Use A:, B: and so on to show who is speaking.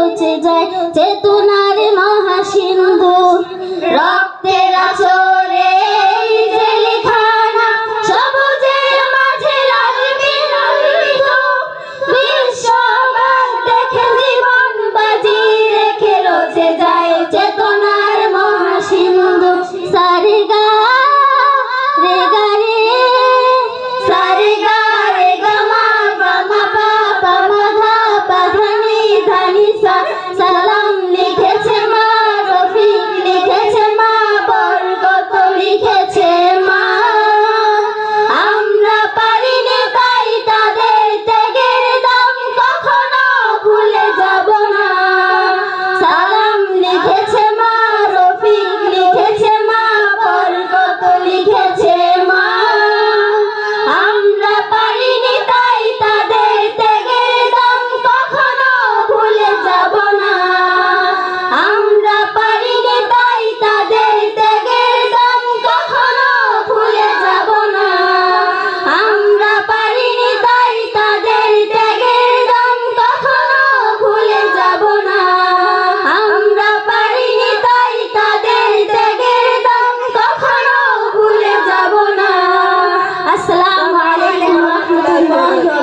A: রচে যায় চেতনার মহাসিন্ধু। রক্তের আচরে যে লেখা নাম, সবুজের মাঝে লাল বিন্দু। বিশ্ববাদ দেখে জীবন বাজি রেখে রচে যায় চেতনার মহাসিন্ধু। সারে গা রে গা রে, সারে গা রে গা মা পা মা পা পা মা ধা পা ধা নি ধা নি সা। সালাম লিখেছে মা, রফিক লিখেছে মা, বরকত লিখেছে মা। আমরা পারিনি তাই তাদের ত্যাগের দাম কখনো ভুলে যাব না। সালাম লিখেছে মা, রফিক লিখেছে মা, বরকত লিখেছে মা। আমরা পারিনি তাই তাদের ত্যাগের দাম কখনো ভুলে যাব না। আমরা পারিনি তাই তাদের ত্যাগের দাম কখনো ভুলে যাব না। আমরা পারিনি তাই তাদের ত্যাগের দাম কখনো ভুলে যাব না। আমরা পারিনি তাই তাদের ত্যাগের দাম কখনো ভুলে যাব না। আসসালামু আলাইকুম ওয়া রাহমাতুল্লাহি।